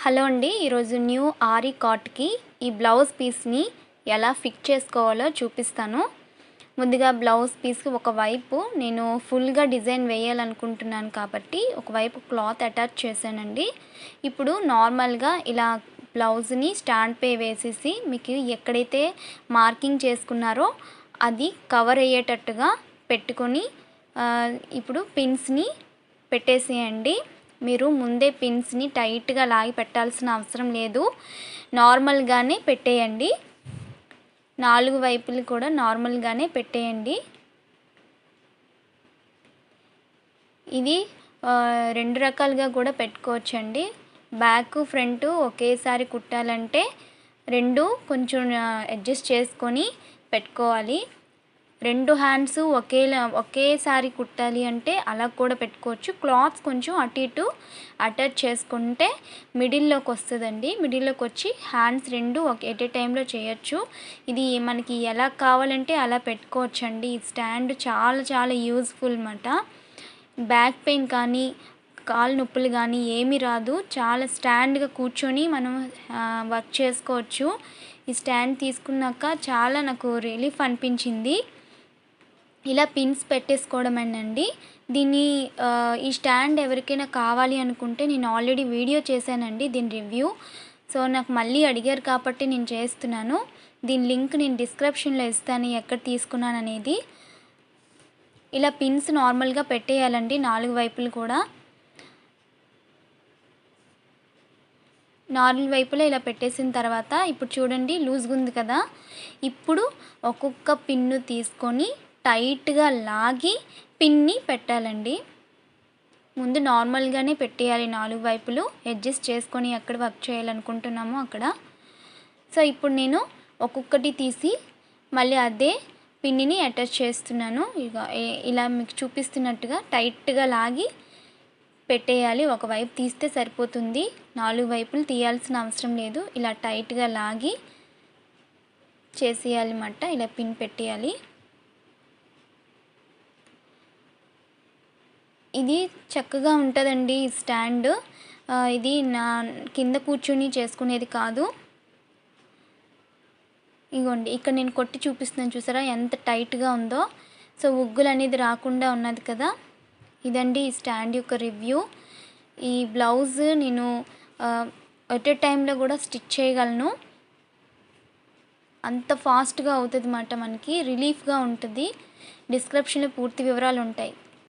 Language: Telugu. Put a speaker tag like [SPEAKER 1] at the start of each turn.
[SPEAKER 1] హలో అండి, ఈరోజు న్యూ ఆరి కాట్కి ఈ బ్లౌజ్ పీస్ని ఎలా ఫిట్ చేసుకోవాలో చూపిస్తాను. ముందుగా బ్లౌజ్ పీస్కి ఒకవైపు నేను ఫుల్గా డిజైన్ వేయాలనుకుంటున్నాను కాబట్టి ఒకవైపు క్లాత్ అటాచ్ చేశానండి. ఇప్పుడు నార్మల్గా ఇలా బ్లౌజ్ని స్టాండ్ పై వేసేసి మీకు ఎక్కడైతే మార్కింగ్ చేసుకున్నారో అది కవర్ అయ్యేటట్టుగా పెట్టుకొని ఇప్పుడు పిన్స్ని పెట్టేసేయండి. మీరు ముందే పిన్స్ని టైట్గా లాగి పెట్టాల్సిన అవసరం లేదు, నార్మల్గానే పెట్టేయండి. 4 వైపులు కూడా నార్మల్గానే పెట్టేయండి. ఇది 2 రకాలుగా కూడా పెట్టుకోవచ్చండి. బ్యాక్ ఫ్రంట్ ఒకేసారి కుట్టాలంటే 2 కొంచెం అడ్జస్ట్ చేసుకొని పెట్టుకోవాలి. 2 హ్యాండ్స్ ఒకేసారి కుట్టాలి అంటే అలా కూడా పెట్టుకోవచ్చు. క్లాత్స్ కొంచెం అటు ఇటు అటాచ్ చేసుకుంటే మిడిల్లోకి వస్తుందండి. మిడిల్లోకి వచ్చి హ్యాండ్స్ 2 ఎట్ ఏ టైంలో చేయొచ్చు. ఇది మనకి ఎలా కావాలంటే అలా పెట్టుకోవచ్చండి. ఈ స్టాండ్ చాలా యూజ్ఫుల్ అన్నమాట. బ్యాక్ పెయిన్ కానీ కాలు నొప్పులు కానీ ఏమీ రాదు. చాలా స్టాండ్గా కూర్చొని మనం వర్క్ చేసుకోవచ్చు. ఈ స్టాండ్ తీసుకున్నాక చాలా నాకు రిలీఫ్ అనిపించింది. ఇలా పిన్స్ పెట్టేసుకోవడమేనండి. ఈ స్టాండ్ ఎవరికైనా కావాలి అనుకుంటే నేను ఆల్రెడీ వీడియో చేశానండి దీని రివ్యూ. సో నాకు మళ్ళీ అడిగారు కాబట్టి నేను చేస్తున్నాను. దీని లింక్ నేను డిస్క్రిప్షన్లో ఇస్తాను, ఎక్కడ తీసుకున్నాను అనేది. ఇలా పిన్స్ నార్మల్గా పెట్టేయాలండి 4 వైపులు కూడా. 4 వైపులా ఇలా పెట్టేసిన తర్వాత ఇప్పుడు చూడండి లూజ్గా ఉంది కదా. ఇప్పుడు ఒక్కొక్క పిన్ను తీసుకొని టైట్గా లాగి పిన్ని పెట్టాలండి. ముందు నార్మల్గానే పెట్టేయాలి 4 వైపులు, అడ్జస్ట్ చేసుకొని ఎక్కడ వర్క్ చేయాలనుకుంటున్నామో అక్కడ. సో ఇప్పుడు నేను ఒక్కొక్కటి తీసి మళ్ళీ అదే పిన్నిని అటాచ్ చేస్తున్నాను. ఇలా మీకు చూపిస్తున్నట్టుగా టైట్గా లాగి పెట్టేయాలి. ఒకవైపు తీస్తే సరిపోతుంది, 4 వైపులు తీయాల్సిన అవసరం లేదు. ఇలా టైట్గా లాగి చేసేయాలి అన్నమాట. ఇలా పిన్ పెట్టేయాలి. ఇది చక్కగా ఉంటుందండి ఈ స్టాండ్. ఇది నా కింద కూర్చొని చేసుకునేది కాదు. ఇగోండి ఇక్కడ నేను కొట్టి చూపిస్తున్నాను, చూసారా ఎంత టైట్గా ఉందో. సో ఉగ్గులు అనేది రాకుండా ఉన్నది కదా. ఇదండి ఈ స్టాండ్ యొక్క రివ్యూ. ఈ బ్లౌజ్ నేను ఎట్ ఏ టైంలో కూడా స్టిచ్ చేయగలను. అంత ఫాస్ట్గా అవుతుంది అన్నమాట. మనకి రిలీఫ్గా ఉంటుంది. డిస్క్రిప్షన్లో పూర్తి వివరాలు ఉంటాయి.